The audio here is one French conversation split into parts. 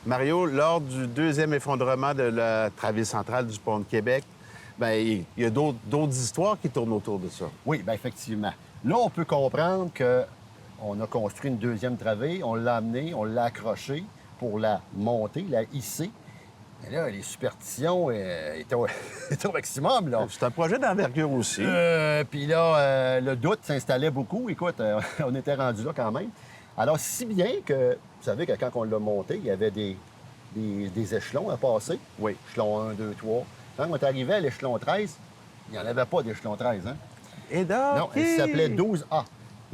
Mario, lors du deuxième effondrement de la travée centrale du pont de Québec, bien, il y a d'autres histoires qui tournent autour de ça. Oui, bien effectivement. Là, on peut comprendre qu'on a construit une deuxième travée, on l'a amenée, on l'a accrochée pour la monter, la hisser. Mais là, les superstitions étaient étaient au maximum, là. C'est un projet d'envergure aussi. Puis là, le doute s'installait beaucoup. Écoute, on était rendu là quand même. Alors, si bien que, vous savez que quand on l'a monté, il y avait des échelons à passer. Oui. Échelon 1, 2, 3. Quand on est arrivé à l'échelon 13, il n'y en avait pas d'échelon 13, hein? Et donc, Non, il s'appelait 12A.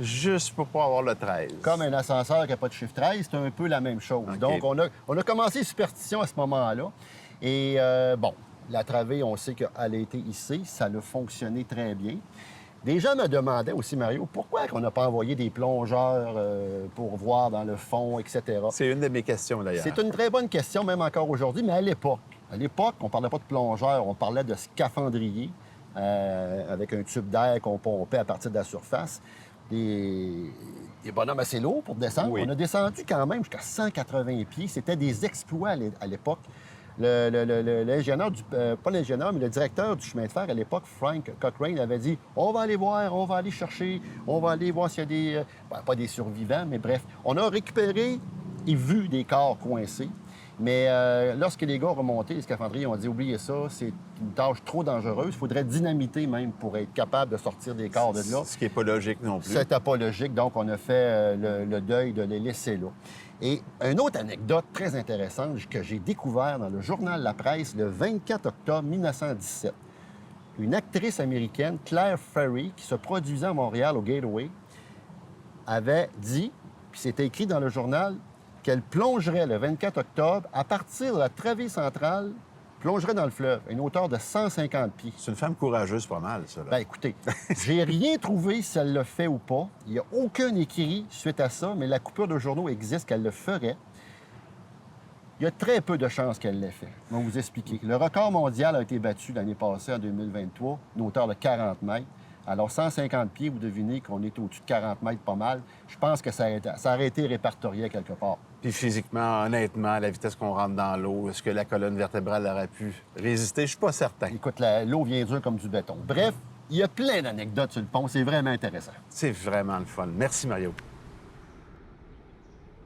Juste pour pas avoir le 13. Comme un ascenseur qui n'a pas de chiffre 13, c'est un peu la même chose. OK. Donc, on a commencé superstition à ce moment-là. Et bon, la travée, on sait qu'elle a été hissée. Ça a fonctionné très bien. Des gens me demandaient aussi, Mario, pourquoi on n'a pas envoyé des plongeurs pour voir dans le fond, etc. C'est une de mes questions, d'ailleurs. C'est une très bonne question, même encore aujourd'hui, mais à l'époque, on ne parlait pas de plongeurs, on parlait de scaphandrier avec un tube d'air qu'on pompait à partir de la surface. Des bonhommes assez lourds pour descendre. Oui. On a descendu quand même jusqu'à 180 pieds. C'était des exploits à l'époque. L'ingénieur, pas l'ingénieur, mais le directeur du chemin de fer à l'époque, Frank Cochrane, avait dit « On va aller voir, on va aller chercher, on va aller voir s'il y a des... pas des survivants, mais bref. » On a récupéré et vu des corps coincés. Mais lorsque les gars ont remonté, les scaphandriers ont dit « Oubliez ça, c'est une tâche trop dangereuse. Il faudrait dynamiter même pour être capable de sortir des corps de là. » Ce qui n'est pas logique non plus. C'était pas logique, donc on a fait le deuil de les laisser là. Et une autre anecdote très intéressante que j'ai découvert dans le journal La Presse le 24 octobre 1917. Une actrice américaine, Claire Ferry, qui se produisait à Montréal au Gateway, avait dit, puis c'était écrit dans le journal, qu'elle plongerait le 24 octobre à partir de la travée centrale, plongerait dans le fleuve, à une hauteur de 150 pieds. C'est une femme courageuse, pas mal, ça. Là. Ben écoutez, j'ai rien trouvé si elle le fait ou pas. Il n'y a aucun écrit suite à ça, mais la coupure de journaux existe qu'elle le ferait. Il y a très peu de chances qu'elle l'ait fait. Je vais vous expliquer. Le record mondial a été battu l'année passée, en 2023, une hauteur de 40 mètres. Alors, 150 pieds, vous devinez qu'on est au-dessus de 40 mètres, pas mal. Je pense que ça aurait été répertorié quelque part. Puis physiquement, honnêtement, à la vitesse qu'on rentre dans l'eau, est-ce que la colonne vertébrale aurait pu résister? Je suis pas certain. Écoute, l'eau vient dure comme du béton. Bref, il y a plein d'anecdotes sur le pont. C'est vraiment intéressant. C'est vraiment le fun. Merci, Mario.